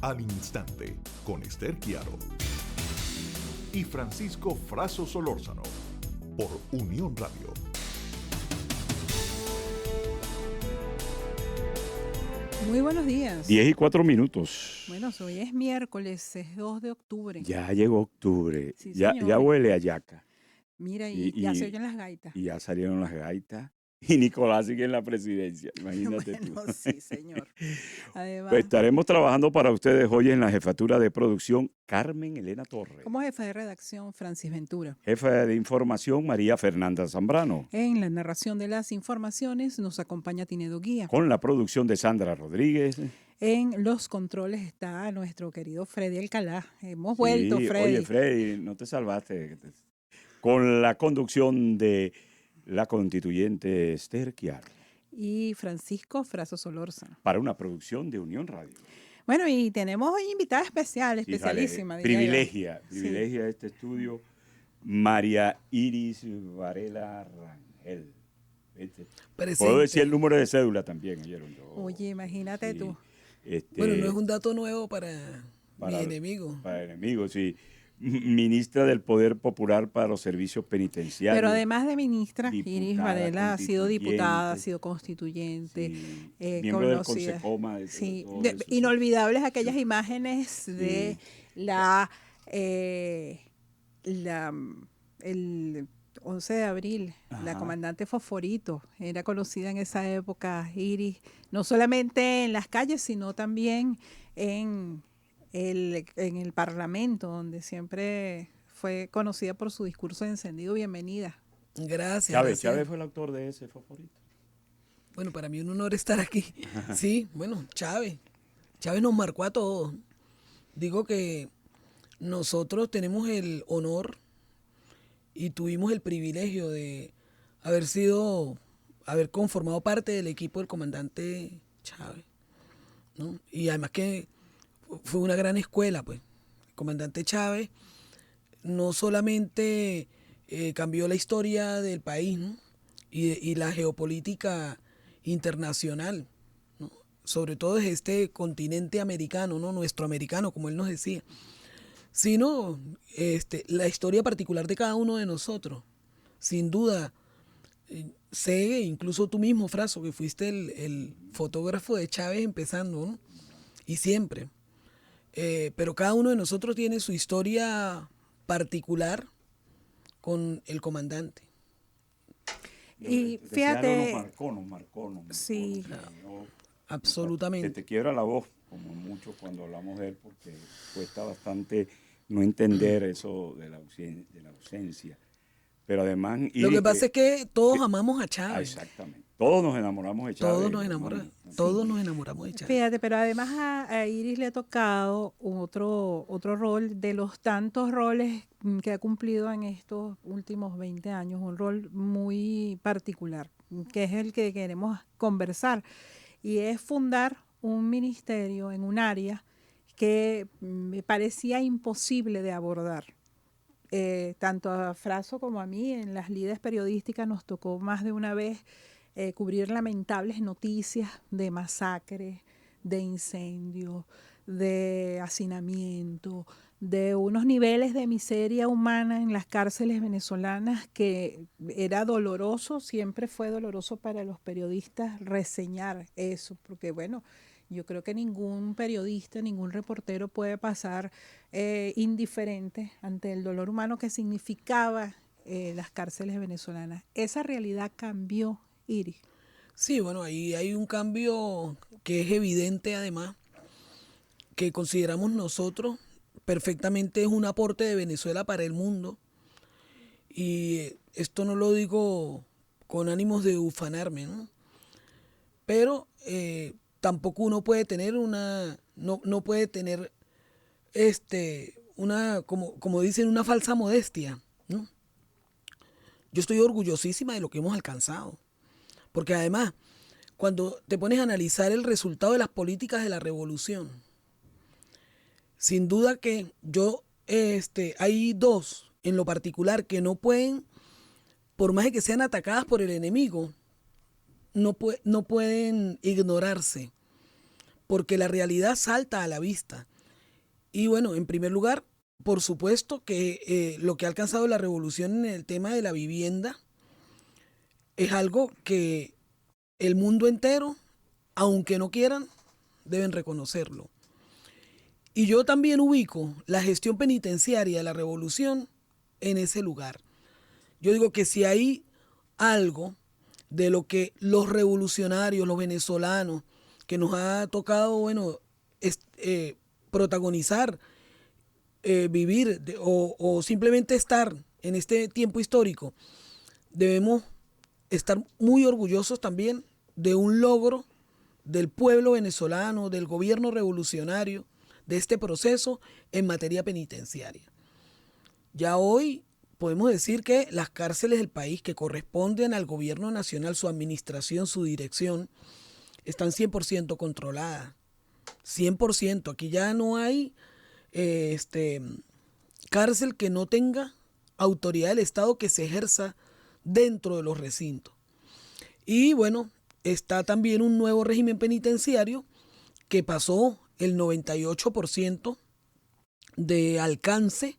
al Instante con Esther Quiaro y Francisco Fraso Solórzano por Unión Radio. Muy buenos días. 10:04. Bueno, hoy es miércoles, es 2 de octubre. Ya llegó octubre. Sí, Ya señor. huele a yaca. Mira, y ya se oyen las gaitas. Y ya salieron las gaitas. Y Nicolás sigue en la presidencia. Imagínate tú. Bueno, sí, señor. Además, Pues estaremos trabajando para ustedes hoy en la jefatura de producción Carmen Elena Torres. como jefa de redacción, Francis Ventura. Jefa de información María Fernanda Zambrano. En la narración de las informaciones nos acompaña Tinedo Guía. Con la producción de Sandra Rodríguez. En los controles está nuestro querido Freddy Alcalá. Hemos vuelto, Sí, Freddy. oye, Freddy, no te salvaste. Con la conducción de la constituyente Esther Quiaro. Y Francisco Fraso Solórzano. Para una producción de Unión Radio. Bueno, y tenemos hoy invitada especial, especialísima. diría yo. Privilegia este estudio María Iris Varela Rangel. Puedo decir el número de cédula también. Oye, imagínate sí, tú. Bueno, no es un dato nuevo para mi enemigo. Para enemigos, sí. Ministra del Poder Popular para los Servicios Penitenciarios. Pero además de ministra, diputada, Iris Varela ha sido diputada, ha constituyente, sido constituyente, sí, miembro del conocida. Consecoma. Sí, todo eso, sí. inolvidables aquellas imágenes de el 11 de abril, la Ajá. comandante Fosforito, era conocida en esa época, Iris, no solamente en las calles, sino también en el Parlamento, donde siempre fue conocida por su discurso de encendido. Bienvenida. Gracias. Chávez fue el autor de ese favorito. Bueno, para mí un honor estar aquí. Sí, bueno, Chávez nos marcó a todos. Digo que nosotros tenemos el honor y tuvimos el privilegio de haber conformado parte del equipo del comandante Chávez, ¿no? Y además que fue una gran escuela, pues. El comandante Chávez no solamente cambió la historia del país, ¿no? y la geopolítica internacional, ¿no? Sobre todo desde este continente americano, ¿no? Nuestro americano, como él nos decía, sino la historia particular de cada uno de nosotros. Sin duda, sé, incluso tú mismo, Fraso, que fuiste el fotógrafo de Chávez empezando, ¿no? Y siempre. Pero cada uno de nosotros tiene su historia particular con el comandante. Y fíjate, Nos marcó. Sí. Absolutamente. Te quiebra la voz, como mucho cuando hablamos de él, porque cuesta bastante no entender eso de la ausencia. Pero además... Lo que pasa es que todos amamos a Chávez. Exactamente. Todos nos enamoramos de Chávez. Todos nos enamoramos de Chávez. fíjate, pero además a Iris le ha tocado otro rol de los tantos roles que ha cumplido en estos últimos 20 años, un rol muy particular, que es el que queremos conversar, y es fundar un ministerio en un área que me parecía imposible de abordar. Tanto a Fraso como a mí en las lides periodísticas nos tocó más de una vez cubrir lamentables noticias de masacres, de incendios, de hacinamiento, de unos niveles de miseria humana en las cárceles venezolanas que era doloroso, siempre fue doloroso para los periodistas reseñar eso, porque bueno, yo creo que ningún periodista, ningún reportero puede pasar indiferente ante el dolor humano que significaba las cárceles venezolanas. Esa realidad cambió, Iris. Sí, bueno, ahí hay un cambio que es evidente además, que consideramos nosotros perfectamente es un aporte de Venezuela para el mundo. Y esto no lo digo con ánimos de ufanarme, ¿no? Pero tampoco uno puede tener no puede tener como dicen, una falsa modestia, ¿no? Yo estoy orgullosísima de lo que hemos alcanzado. Porque además, cuando te pones a analizar el resultado de las políticas de la revolución, sin duda que hay dos en lo particular que no pueden, por más de que sean atacadas por el enemigo, no pueden ignorarse. porque la realidad salta a la vista. Y bueno, en primer lugar, por supuesto que lo que ha alcanzado la revolución en el tema de la vivienda es algo que el mundo entero, aunque no quieran, deben reconocerlo. Y yo también ubico la gestión penitenciaria de la revolución en ese lugar. Yo digo que si hay algo de lo que los revolucionarios, los venezolanos, que nos ha tocado, bueno, protagonizar, vivir o simplemente estar en este tiempo histórico, debemos estar muy orgullosos también de un logro del pueblo venezolano, del gobierno revolucionario, de este proceso en materia penitenciaria. Ya hoy podemos decir que las cárceles del país que corresponden al gobierno nacional, su administración, su dirección, están 100% controladas. 100%. Aquí ya no hay cárcel que no tenga autoridad del Estado que se ejerza dentro de los recintos. Y bueno, está también un nuevo régimen penitenciario que pasó el 98% de alcance.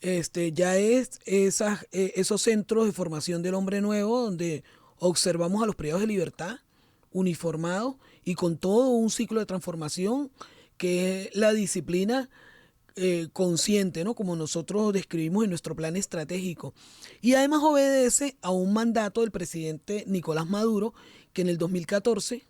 Ya es esos centros de formación del hombre nuevo donde observamos a los privados de libertad uniformados y con todo un ciclo de transformación que es la disciplina consciente, ¿no? Como nosotros describimos en nuestro plan estratégico. Y además obedece a un mandato del presidente Nicolás Maduro, que en el 2014,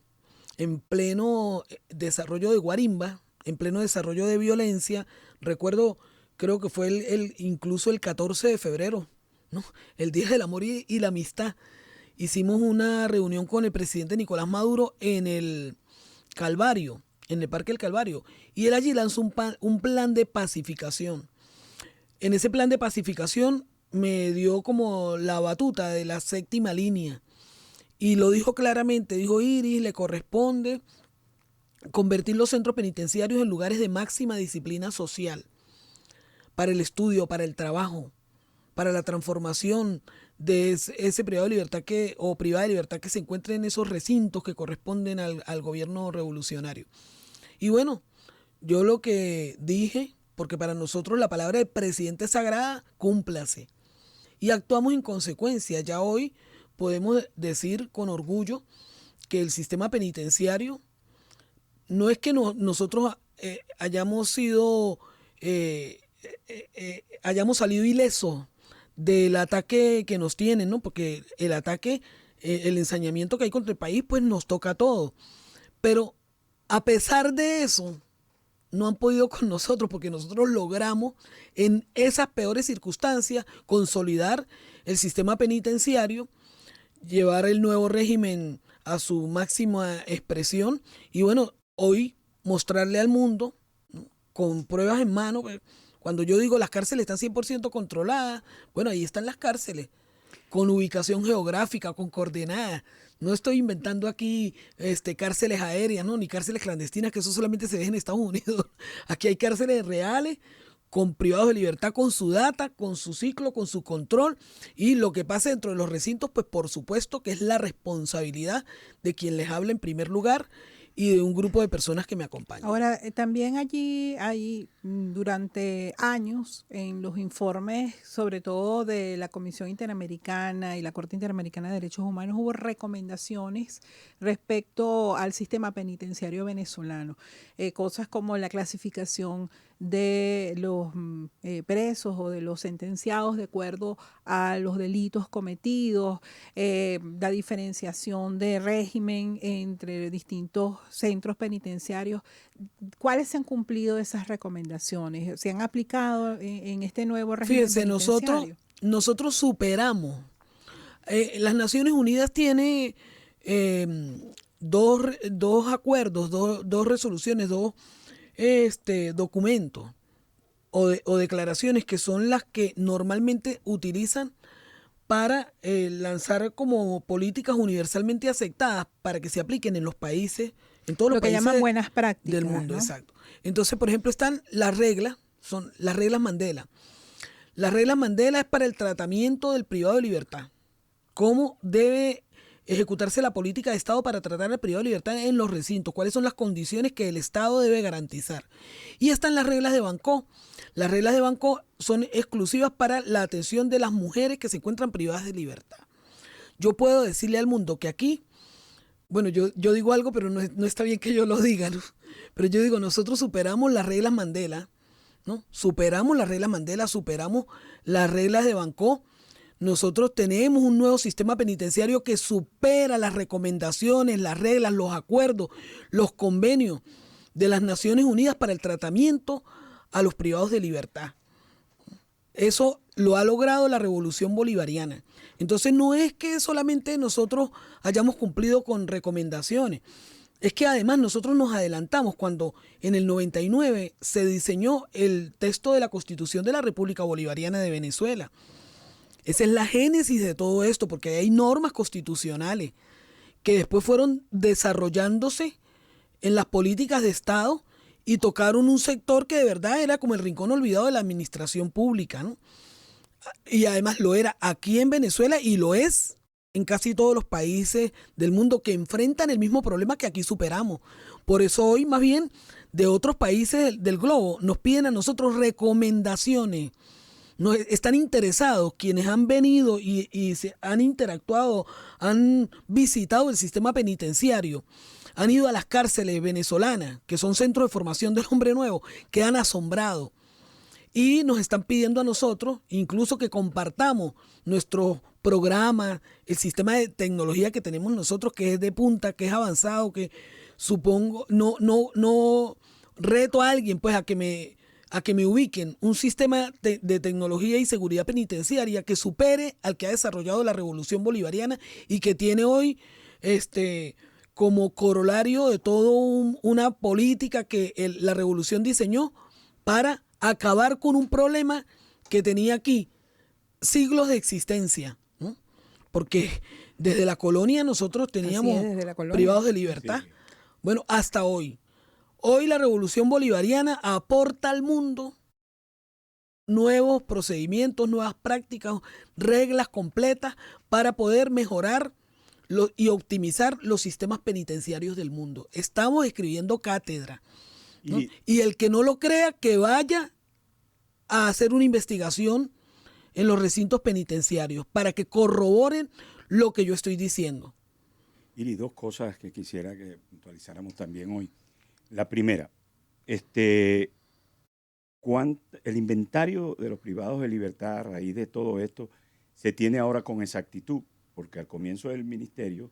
en pleno desarrollo de guarimba, en pleno desarrollo de violencia, recuerdo, creo que fue incluso el 14 de febrero, ¿no? El Día del Amor y la Amistad. Hicimos una reunión con el presidente Nicolás Maduro en el Calvario, en el Parque del Calvario, y él allí lanzó un plan de pacificación. En ese plan de pacificación me dio como la batuta de la séptima línea y lo dijo claramente, dijo: Iris, le corresponde convertir los centros penitenciarios en lugares de máxima disciplina social para el estudio, para el trabajo, para la transformación de ese privado de libertad o privada de libertad que se encuentra en esos recintos que corresponden al gobierno revolucionario. Y bueno, yo lo que dije, porque para nosotros la palabra del presidente es sagrada, cúmplase. Y actuamos en consecuencia. Ya hoy podemos decir con orgullo que el sistema penitenciario no es que nosotros hayamos salido ilesos del ataque que nos tienen, ¿no? Porque el ataque, el ensañamiento que hay contra el país, pues nos toca a todos. Pero a pesar de eso, no han podido con nosotros, porque nosotros logramos en esas peores circunstancias consolidar el sistema penitenciario, llevar el nuevo régimen a su máxima expresión y bueno, hoy mostrarle al mundo, ¿no? Con pruebas en mano. Cuando yo digo las cárceles están 100% controladas, bueno, ahí están las cárceles, con ubicación geográfica, con coordenadas. No estoy inventando aquí cárceles aéreas, ¿no? Ni cárceles clandestinas, que eso solamente se ve en Estados Unidos. Aquí hay cárceles reales, con privados de libertad, con su data, con su ciclo, con su control. Y lo que pasa dentro de los recintos, pues por supuesto que es la responsabilidad de quien les habla en primer lugar y de un grupo de personas que me acompañan. Ahora, también allí hay, durante años, en los informes, sobre todo de la Comisión Interamericana y la Corte Interamericana de Derechos Humanos, hubo recomendaciones respecto al sistema penitenciario venezolano. Cosas como la clasificación de los presos o de los sentenciados de acuerdo a los delitos cometidos, la diferenciación de régimen entre distintos centros penitenciarios. ¿Cuáles se han cumplido esas recomendaciones? ¿Se han aplicado en este nuevo régimen penitenciario? Fíjense, nosotros superamos. Las Naciones Unidas tiene dos acuerdos, dos resoluciones, dos documentos o declaraciones que son las que normalmente utilizan para lanzar como políticas universalmente aceptadas para que se apliquen en los países, en todos los países llaman buenas prácticas del mundo, ¿no? Exacto. Entonces, por ejemplo, están las reglas, son las reglas Mandela. Las reglas Mandela es para el tratamiento del privado de libertad. Cómo debe ejecutarse la política de Estado para tratar al privado de libertad en los recintos, cuáles son las condiciones que el Estado debe garantizar. Y están las reglas de Banco. Las reglas de Banco son exclusivas para la atención de las mujeres que se encuentran privadas de libertad. Yo puedo decirle al mundo que aquí, bueno, yo digo algo, pero no está bien que yo lo diga, ¿no? Pero yo digo, nosotros superamos las reglas Mandela, ¿no? Superamos las reglas Mandela, superamos las reglas de Banco. Nosotros tenemos un nuevo sistema penitenciario que supera las recomendaciones, las reglas, los acuerdos, los convenios de las Naciones Unidas para el tratamiento a los privados de libertad. Eso lo ha logrado la Revolución Bolivariana. Entonces no es que solamente nosotros hayamos cumplido con recomendaciones, es que además nosotros nos adelantamos cuando en el 99 se diseñó el texto de la Constitución de la República Bolivariana de Venezuela. Esa es la génesis de todo esto, porque hay normas constitucionales que después fueron desarrollándose en las políticas de Estado y tocaron un sector que de verdad era como el rincón olvidado de la administración pública, ¿no? Y además lo era aquí en Venezuela y lo es en casi todos los países del mundo que enfrentan el mismo problema que aquí superamos. Por eso hoy más bien de otros países del globo nos piden a nosotros recomendaciones. No, están interesados quienes han venido y se han interactuado, han visitado el sistema penitenciario, han ido a las cárceles venezolanas, que son centros de formación del hombre nuevo, que han asombrado. Y nos están pidiendo a nosotros, incluso que compartamos nuestros programas, el sistema de tecnología que tenemos nosotros, que es de punta, que es avanzado, que supongo, no reto a alguien pues a que me ubiquen un sistema de tecnología y seguridad penitenciaria que supere al que ha desarrollado la Revolución Bolivariana y que tiene hoy como corolario de toda una política que la Revolución diseñó para acabar con un problema que tenía aquí siglos de existencia, ¿no? Porque desde la colonia nosotros teníamos privados de libertad. Sí. Bueno, hasta hoy. Hoy la Revolución Bolivariana aporta al mundo nuevos procedimientos, nuevas prácticas, reglas completas para poder mejorar y optimizar los sistemas penitenciarios del mundo. Estamos escribiendo cátedra, ¿no? Y el que no lo crea, que vaya a hacer una investigación en los recintos penitenciarios para que corroboren lo que yo estoy diciendo. Y dos cosas que quisiera que puntualizáramos también hoy. La primera, el inventario de los privados de libertad a raíz de todo esto se tiene ahora con exactitud, porque al comienzo del ministerio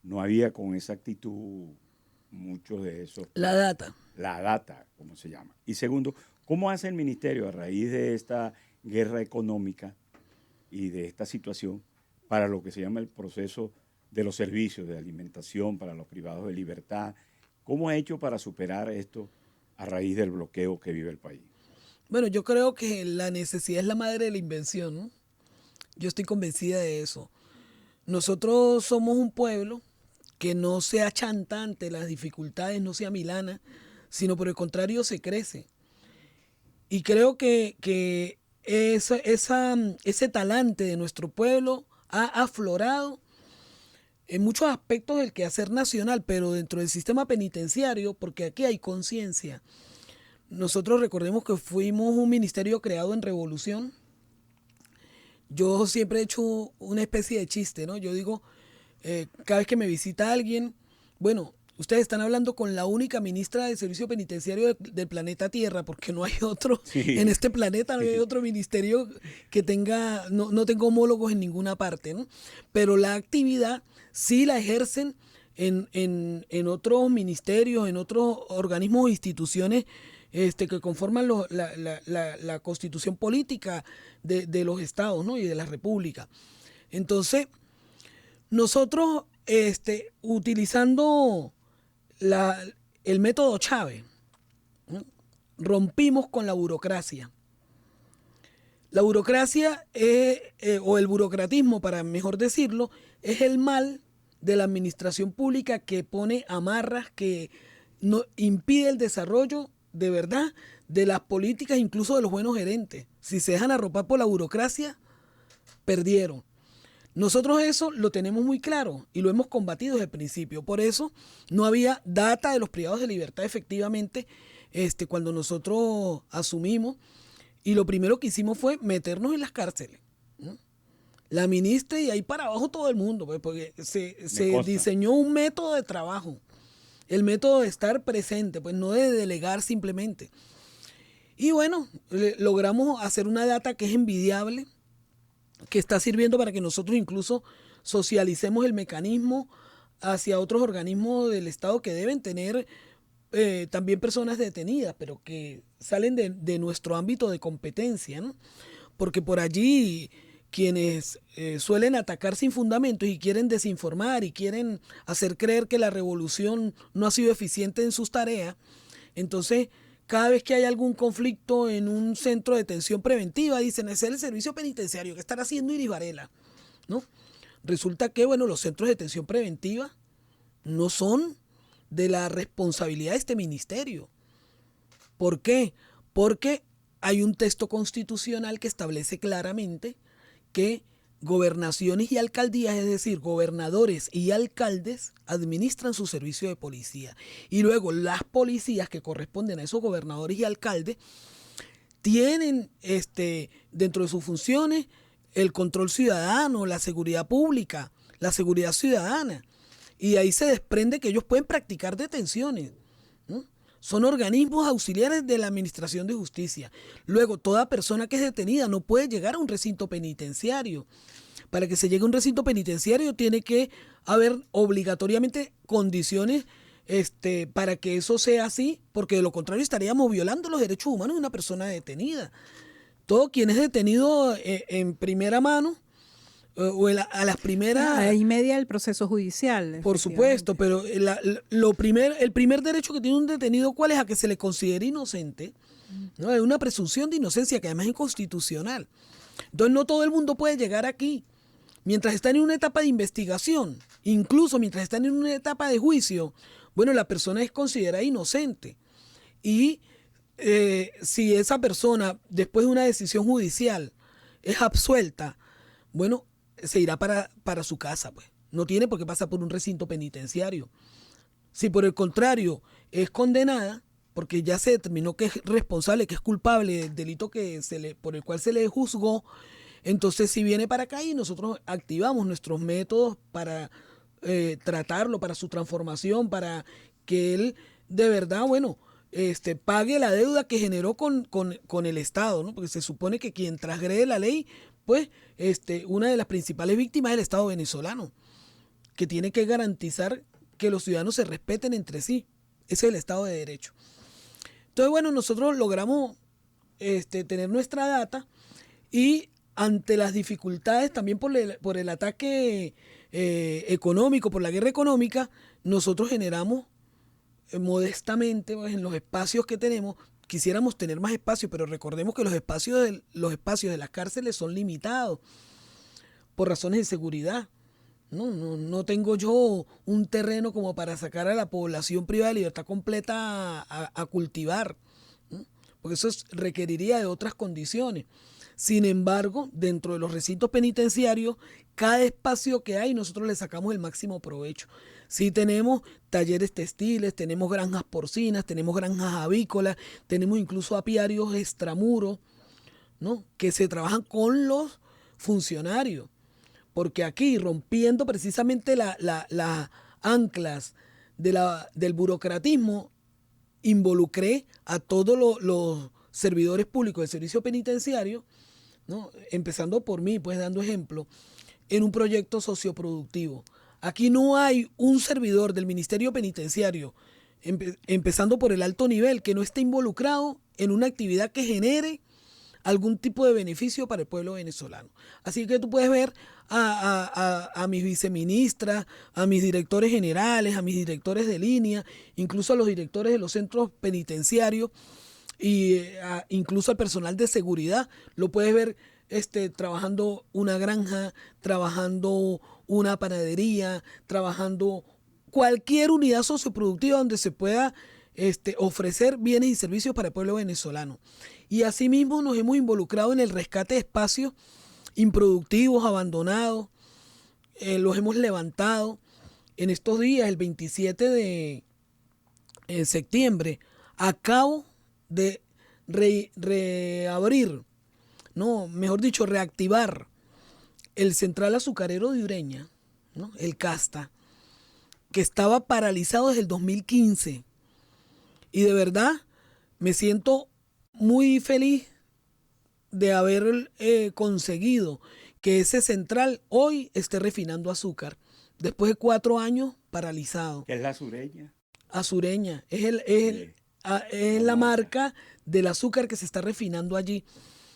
no había con exactitud muchos de esos. La data, como se llama. Y segundo, ¿cómo hace el ministerio a raíz de esta guerra económica y de esta situación para lo que se llama el proceso de los servicios de alimentación para los privados de libertad? ¿Cómo ha hecho para superar esto a raíz del bloqueo que vive el país? Bueno, yo creo que la necesidad es la madre de la invención, ¿no? Yo estoy convencida de eso. Nosotros somos un pueblo que no se achanta ante las dificultades, no se amilana, sino por el contrario se crece. Y creo que ese talante de nuestro pueblo ha aflorado en muchos aspectos del quehacer nacional, pero dentro del sistema penitenciario, porque aquí hay conciencia. Nosotros recordemos que fuimos un ministerio creado en revolución. Yo siempre he hecho una especie de chiste, ¿no? Yo digo, cada vez que me visita alguien, bueno, ustedes están hablando con la única ministra de Servicio Penitenciario del planeta Tierra, porque no hay otro, en este planeta no hay otro ministerio que tenga, no tenga homólogos en ninguna parte, ¿no? Pero la actividad sí la ejercen en otros ministerios, en otros organismos o instituciones que conforman la constitución política de los estados, ¿no? Y de la república. Entonces, nosotros utilizando el método Chávez, ¿no? Rompimos con la burocracia. La burocracia o el burocratismo, para mejor decirlo, es el mal de la administración pública que pone amarras, que no impide el desarrollo de verdad de las políticas, incluso de los buenos gerentes. Si se dejan arropar por la burocracia, perdieron. Nosotros eso lo tenemos muy claro y lo hemos combatido desde el principio. Por eso no había data de los privados de libertad efectivamente cuando nosotros asumimos. Y lo primero que hicimos fue meternos en las cárceles, ¿no? La ministra y ahí para abajo todo el mundo, pues, porque se diseñó un método de trabajo. El método de estar presente, pues no de delegar simplemente. Y bueno, logramos hacer una data que es envidiable, que está sirviendo para que nosotros incluso socialicemos el mecanismo hacia otros organismos del Estado que deben tener también personas detenidas, pero que salen de nuestro ámbito de competencia, ¿no? Porque por allí quienes suelen atacar sin fundamentos y quieren desinformar y quieren hacer creer que la revolución no ha sido eficiente en sus tareas, entonces cada vez que hay algún conflicto en un centro de detención preventiva, dicen, ese es el servicio penitenciario, ¿qué estará haciendo Iris Varela? ¿No? Resulta que, bueno, los centros de detención preventiva no son de la responsabilidad de este ministerio. ¿Por qué? Porque hay un texto constitucional que establece claramente que gobernaciones y alcaldías, es decir, gobernadores y alcaldes, administran su servicio de policía. Y luego las policías que corresponden a esos gobernadores y alcaldes tienen dentro de sus funciones el control ciudadano, la seguridad pública, la seguridad ciudadana. Y de ahí se desprende que ellos pueden practicar detenciones, ¿no? Son organismos auxiliares de la Administración de Justicia. Luego, toda persona que es detenida no puede llegar a un recinto penitenciario. Para que se llegue a un recinto penitenciario tiene que haber obligatoriamente condiciones para que eso sea así, porque de lo contrario estaríamos violando los derechos humanos de una persona detenida. Todo quien es detenido en primera mano o a las primeras... Y media del proceso judicial. Por supuesto, pero el primer derecho que tiene un detenido, ¿cuál es? A que se le considere inocente, ¿no? Hay una presunción de inocencia que además es inconstitucional. Entonces no todo el mundo puede llegar aquí. Mientras están en una etapa de investigación, incluso mientras están en una etapa de juicio, bueno, la persona es considerada inocente. Y si esa persona, después de una decisión judicial, es absuelta, bueno, se irá para su casa, pues. No tiene por qué pasar por un recinto penitenciario. Si por el contrario es condenada, porque ya se determinó que es responsable, que es culpable del delito por el cual se le juzgó, entonces si viene para acá y nosotros activamos nuestros métodos para tratarlo, para su transformación, para que él de verdad, bueno, pague la deuda que generó con el Estado, ¿no? Porque se supone que quien transgrede la ley, pues una de las principales víctimas es el Estado venezolano, que tiene que garantizar que los ciudadanos se respeten entre sí. Ese es el Estado de Derecho. Entonces, bueno, nosotros logramos tener nuestra data y ante las dificultades también por el ataque económico, por la guerra económica, nosotros generamos modestamente, pues, en los espacios que tenemos. Quisiéramos tener más espacio, pero recordemos que los espacios de las cárceles son limitados por razones de seguridad. No tengo yo un terreno como para sacar a la población privada de libertad completa a cultivar, ¿no? Porque eso requeriría de otras condiciones. Sin embargo, dentro de los recintos penitenciarios, cada espacio que hay, nosotros le sacamos el máximo provecho. Sí tenemos talleres textiles, tenemos granjas porcinas, tenemos granjas avícolas, tenemos incluso apiarios extramuros, ¿no? Que se trabajan con los funcionarios. Porque aquí, rompiendo precisamente las anclas del burocratismo, involucré a todos los servidores públicos del servicio penitenciario, ¿no? Empezando por mí, pues dando ejemplo, en un proyecto socioproductivo. Aquí no hay un servidor del Ministerio Penitenciario, empezando por el alto nivel, que no esté involucrado en una actividad que genere algún tipo de beneficio para el pueblo venezolano. Así que tú puedes ver a mis viceministras, a mis directores generales, a mis directores de línea, incluso a los directores de los centros penitenciarios y incluso al personal de seguridad. Lo puedes ver trabajando una granja, trabajando una panadería, trabajando cualquier unidad socioproductiva donde se pueda ofrecer bienes y servicios para el pueblo venezolano. Y asimismo nos hemos involucrado en el rescate de espacios improductivos, abandonados, los hemos levantado. En estos días, el 27 de septiembre, acabo de reabrir, no, mejor dicho, reactivar el Central Azucarero de Ureña, ¿no? El Casta, que estaba paralizado desde el 2015. Y de verdad me siento muy feliz de haber conseguido que ese central hoy esté refinando azúcar, después de 4 años paralizado. ¿Qué es la sureña? Azureña, es la marca del azúcar que se está refinando allí,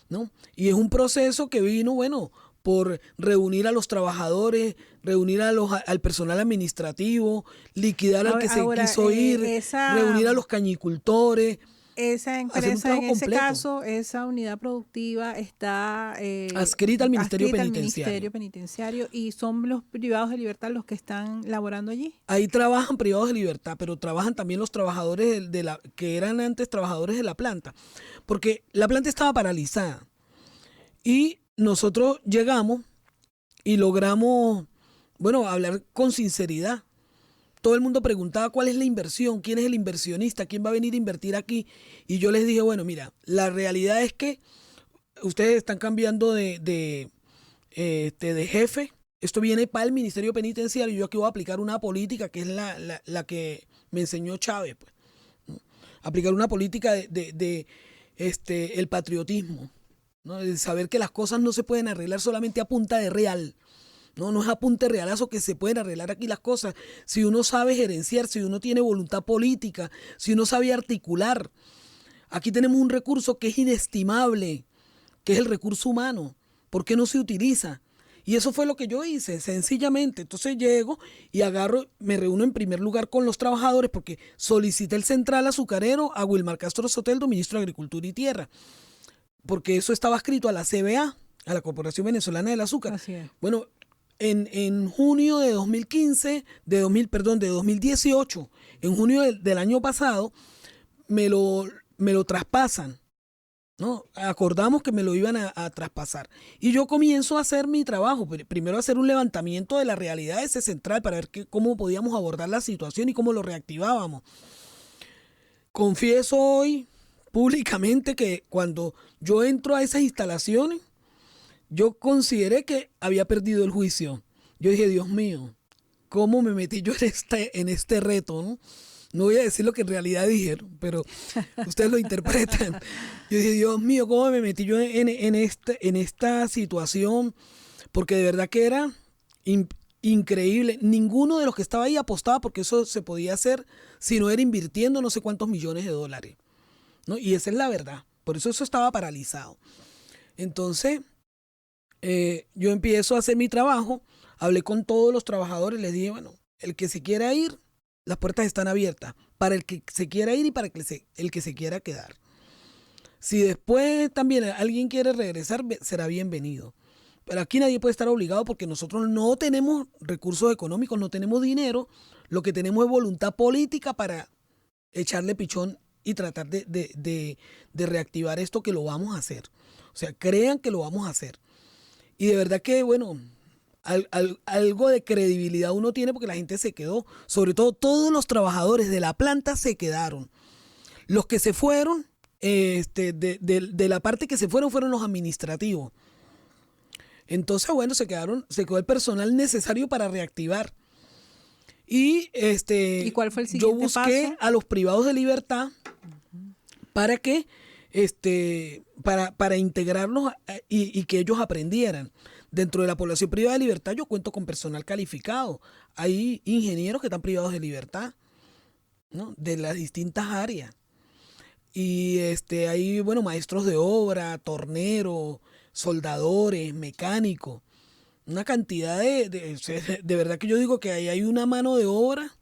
¿no? Y es un proceso que vino, bueno, por reunir a los trabajadores, reunir al personal administrativo, liquidar al que se quiso ir, reunir a los cañicultores. Esa empresa, en ese caso, esa unidad productiva está adscrita al Ministerio Penitenciario y son los privados de libertad los que están laborando allí. Ahí trabajan privados de libertad, pero trabajan también los trabajadores que eran antes trabajadores de la planta, porque la planta estaba paralizada y nosotros llegamos y logramos, bueno, hablar con sinceridad. Todo el mundo preguntaba cuál es la inversión, quién es el inversionista, quién va a venir a invertir aquí. Y yo les dije, bueno, mira, la realidad es que ustedes están cambiando de jefe. Esto viene para el Ministerio Penitenciario y yo aquí voy a aplicar una política que es la que me enseñó Chávez, pues, ¿no? Aplicar una política de el patriotismo, ¿no? De saber que las cosas no se pueden arreglar solamente a punta de real. No es a punta de realazo que se pueden arreglar aquí las cosas. Si uno sabe gerenciar, si uno tiene voluntad política, si uno sabe articular. Aquí tenemos un recurso que es inestimable, que es el recurso humano. ¿Por qué no se utiliza? Y eso fue lo que yo hice, sencillamente. Entonces llego y me reúno en primer lugar con los trabajadores porque solicité el Central Azucarero a Wilmar Castro Soteldo, ministro de Agricultura y Tierra, porque eso estaba escrito a la CBA, a la Corporación Venezolana del Azúcar. Así es. Bueno, en junio de 2018, en junio del año pasado, me lo traspasan, ¿no? Acordamos que me lo iban a traspasar. Y yo comienzo a hacer mi trabajo, primero a hacer un levantamiento de la realidad de ese central para ver cómo podíamos abordar la situación y cómo lo reactivábamos. Confieso hoy públicamente que cuando yo entro a esas instalaciones, yo consideré que había perdido el juicio. Yo dije, Dios mío, ¿cómo me metí yo en este reto? No voy a decir lo que en realidad dijeron, pero ustedes lo interpretan. Yo dije, Dios mío, ¿cómo me metí yo en esta situación? Porque de verdad que era increíble. Ninguno de los que estaba ahí apostaba porque eso se podía hacer si no era invirtiendo no sé cuántos millones de dólares, ¿no? Y esa es la verdad. Por eso estaba paralizado. Entonces, yo empiezo a hacer mi trabajo, hablé con todos los trabajadores, les dije, bueno, el que se quiera ir, las puertas están abiertas para el que se quiera ir y para el que se quiera quedar. Si después también alguien quiere regresar, será bienvenido. Pero aquí nadie puede estar obligado porque nosotros no tenemos recursos económicos, no tenemos dinero, lo que tenemos es voluntad política para echarle pichón y tratar de reactivar esto, que lo vamos a hacer. O sea, crean que lo vamos a hacer. Y de verdad que, bueno, algo de credibilidad uno tiene porque la gente se quedó. Sobre todo, todos los trabajadores de la planta se quedaron. Los que se fueron, de la parte que se fueron los administrativos. Entonces, bueno, se quedó el personal necesario para reactivar. ¿Y cuál fue el siguiente yo busqué paso? A los privados de libertad para que para integrarlos y que ellos aprendieran. Dentro de la población privada de libertad yo cuento con personal calificado. Hay ingenieros que están privados de libertad, ¿no? De las distintas áreas. Y hay, bueno, maestros de obra, torneros, soldadores, mecánicos. Una cantidad de verdad que yo digo que ahí hay una mano de obra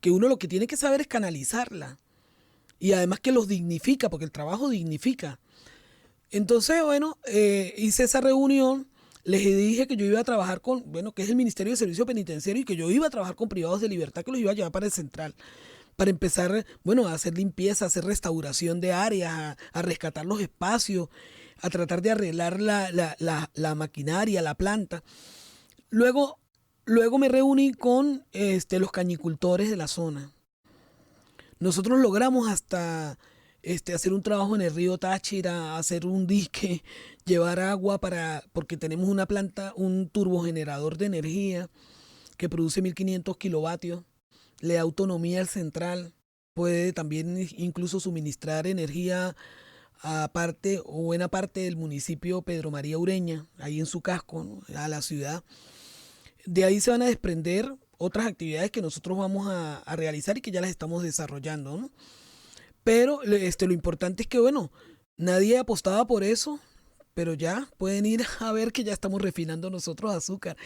que uno lo que tiene que saber es canalizarla. Y además que los dignifica, porque el trabajo dignifica. Entonces, bueno, hice esa reunión, les dije que yo iba a trabajar que es el Ministerio de Servicio Penitenciario, y que yo iba a trabajar con privados de libertad, que los iba a llevar para el central, para empezar, bueno, a hacer limpieza, a hacer restauración de áreas, a rescatar los espacios, a tratar de arreglar la maquinaria, la planta. Luego luego me reuní con los cañicultores de la zona. Nosotros logramos hasta hacer un trabajo en el río Táchira, hacer un dique, llevar agua porque tenemos una planta, un turbogenerador de energía que produce 1500 kilovatios, le da autonomía al central, puede también incluso suministrar energía a parte o buena parte del municipio Pedro María Ureña, ahí en su casco, ¿no?, a la ciudad. De ahí se van a desprender otras actividades que nosotros vamos a realizar y que ya las estamos desarrollando, ¿no? Pero lo importante es que, bueno, nadie apostaba por eso, pero ya pueden ir a ver que ya estamos refinando nosotros azúcar.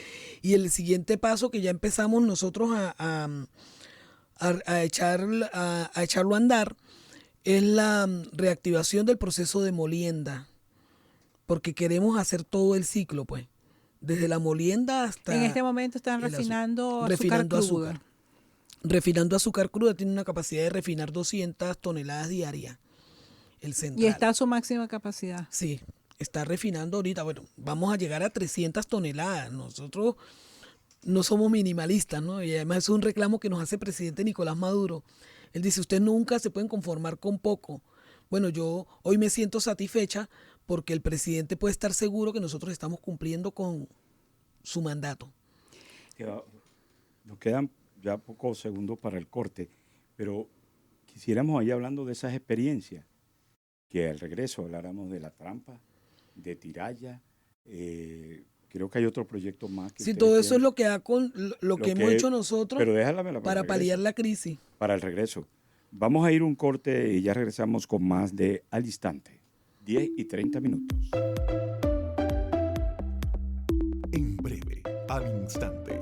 Y el siguiente paso que ya empezamos nosotros a echarlo a andar es la reactivación del proceso de molienda, porque queremos hacer todo el ciclo, pues, desde la molienda hasta... En este momento están refinando azúcar cruda. Refinando azúcar cruda, tiene una capacidad de refinar 200 toneladas diarias. El central. Y está a su máxima capacidad. Sí, está refinando ahorita. Bueno, vamos a llegar a 300 toneladas. Nosotros no somos minimalistas, ¿no? Y además es un reclamo que nos hace el presidente Nicolás Maduro. Él dice, ustedes nunca se pueden conformar con poco. Bueno, yo hoy me siento satisfecha porque el presidente puede estar seguro que nosotros estamos cumpliendo con su mandato. Nos quedan ya pocos segundos para el corte, pero quisiéramos ahí hablando de esas experiencias, que al regreso habláramos de la trampa, de Tiraya, creo que hay otro proyecto más. Que sí, todo eso es lo que hemos hecho nosotros pero déjala para paliar la crisis. Para el regreso. Vamos a ir un corte y ya regresamos con más de Al Instante, 10 y 30 minutos. En breve, al instante.